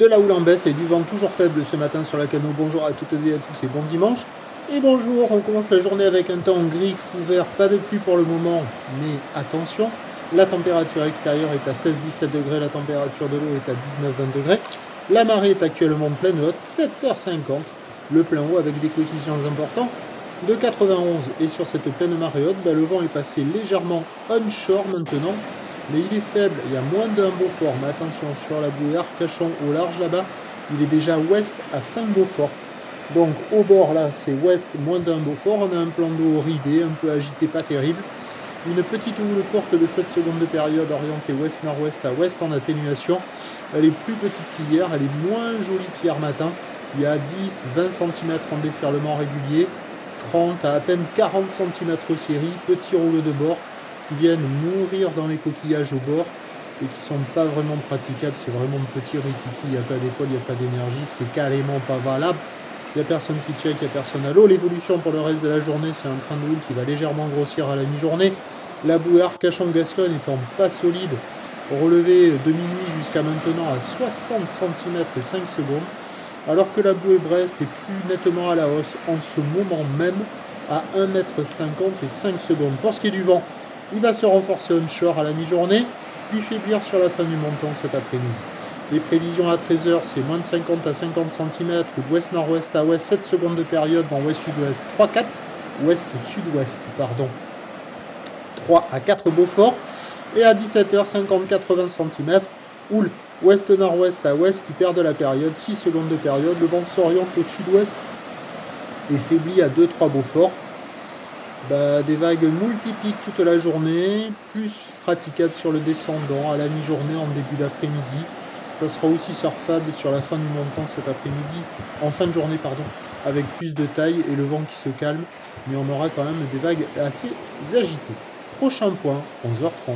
De la houle en baisse et du vent toujours faible ce matin sur la Cano. Bonjour à toutes et à tous et bon dimanche. Et bonjour, on commence la journée avec un temps gris couvert, pas de pluie pour le moment, mais attention, la température extérieure est à 16-17 degrés, la température de l'eau est à 19-20 degrés. La marée est actuellement pleine haute, 7h50, le plein haut avec des coefficients importants de 91. Et sur cette pleine marée haute, le vent est passé légèrement onshore maintenant. Mais il est faible, il y a moins d'un Beaufort, mais attention, sur la bouée Arcachon au large là-bas, il est déjà ouest à 5 Beaufort. Donc au bord là, c'est ouest, moins d'un Beaufort, on a un plan d'eau ridé, un peu agité, pas terrible. Une petite houle courte de 7 secondes de période orientée ouest-nord-ouest à ouest en atténuation. Elle est plus petite qu'hier, elle est moins jolie qu'hier matin. Il y a 10-20 cm en déferlement régulier, 30 à peine 40 cm série, petit rouleau de bord qui viennent mourir dans les coquillages au bord et qui sont pas vraiment praticables. C'est vraiment petit rikiki, il n'y a pas d'épaule, il n'y a pas d'énergie, c'est carrément pas valable. Il n'y a personne qui check, il n'y a personne à l'eau. L'évolution pour le reste de la journée, c'est un train de houle qui va légèrement grossir à la mi-journée. La bouée Arcachon-Gascogne étant pas solide, relevée de minuit jusqu'à maintenant à 60 cm et 5 secondes, alors que la bouée Brest est plus nettement à la hausse en ce moment même à 1,50 m et 5 secondes. Pour ce qui est du vent, il va se renforcer onshore à la mi-journée, puis faiblir sur la fin du montant cet après-midi. Les prévisions à 13h, c'est moins de 50 à 50 cm, d'ouest-nord-ouest à ouest, 7 secondes de période dans ouest-sud-ouest, 3-4, ouest-sud-ouest, pardon, 3 à 4 Beaufort, et à 17h, 50-80 cm, houle ouest-nord-ouest à ouest qui perd de la période, 6 secondes de période, le vent s'oriente au sud-ouest et faiblit à 2-3 Beaufort. Des vagues multipliques toute la journée, plus praticables sur le descendant à la mi-journée en début d'après-midi. Ça sera aussi surfable sur la fin du montant cet après-midi, en fin de journée pardon, avec plus de taille et le vent qui se calme, mais on aura quand même des vagues assez agitées. Prochain point, 11h30.